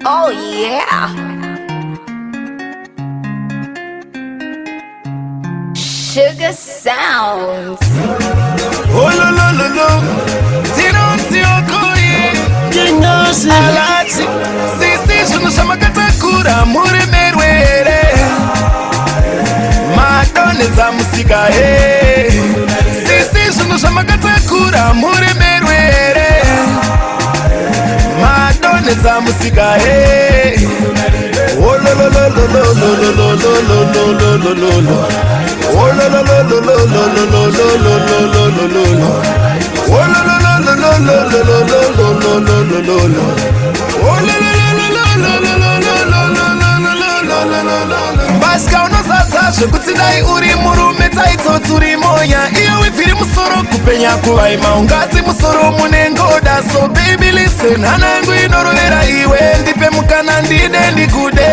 Oh yeah. Sugar Sounds. Oh lo lo lo lo, tinonti okoye, Kinyosi alati, sisi shunusha katakura muri merwere, madone za musika sisi shunusha katakura muri merwere, madone za musika oh lo lo lo lo lo lo lo lo lo lo lo lo lo. Oh la la la la la la la la la la la la la. Oh la la la la la la la la la la la la la. Oh la la la la la la la la la la. Baska unozatashe kuti dai uri murume taito turi moya iyo wifiri musoro kupenya kuvaima ungati musoro munengoda. So baby listen, hanangu inorovera iwe ndipe mukana ndide ndikude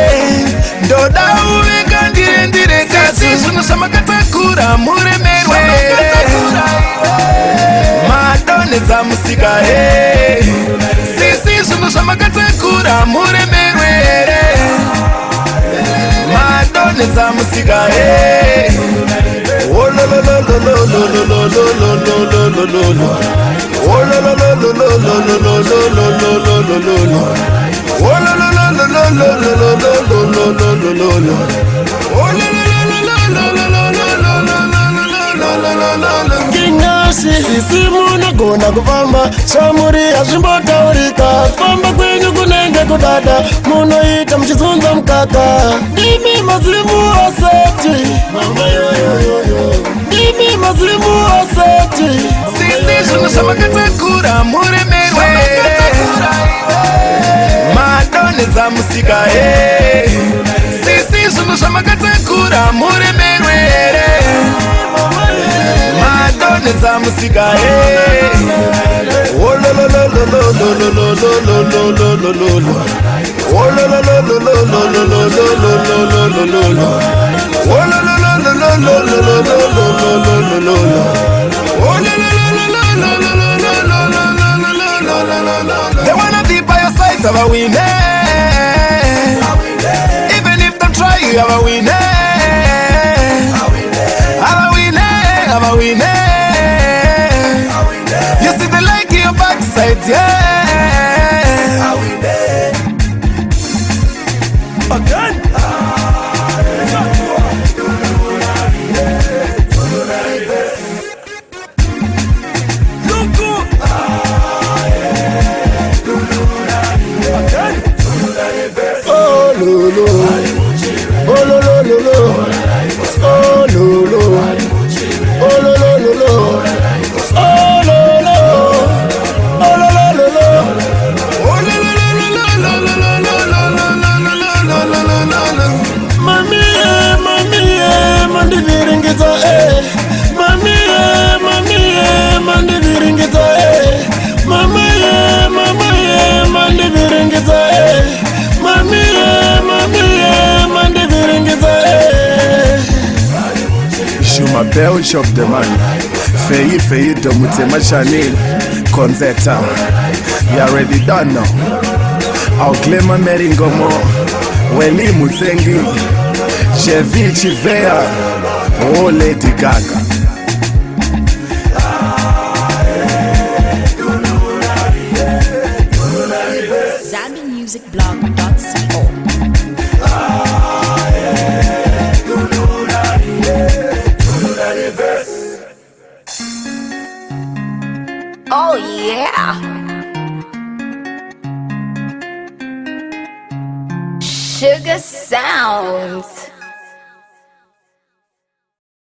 ndoda uveka ndire kasi zvinosha katakura muremerwere madone dzamusika sisi zvinosha katakura muremerwere madone dzamusika Kinyosi sisi munogona kufamba shamuri hazvimbotaurika kufamba kwenyu kunenge kudada munoita muchizunza mukaka ndimi mazimu aseti ndimi mazimu aseti sisi zvinosha katakura muremerwere madone dzamusika sisi zvinosha katakura muremerwere madone dzamusika oh lo lo lo lo lo lo lo lo lo lo lo lo oh lo lo lo lo lo lo lo lo lo lo lo oh lo lo lo lo lo lo lo lo lo oh lo lo they wanna be by your side, have a winner. Even if they try, you have a winner. Have a winner, have a winner. You see the like in your backside, yeah. Again. Shuma Bell shop the man Fei Domutema Chanel Konzeta. You already done now. I'll claim a Meringomo Weli Mutsengi Chevy Chivea Oh Lady Gaga. ZambianMusicBlog.co. Oh yeah. Sugar Sounds.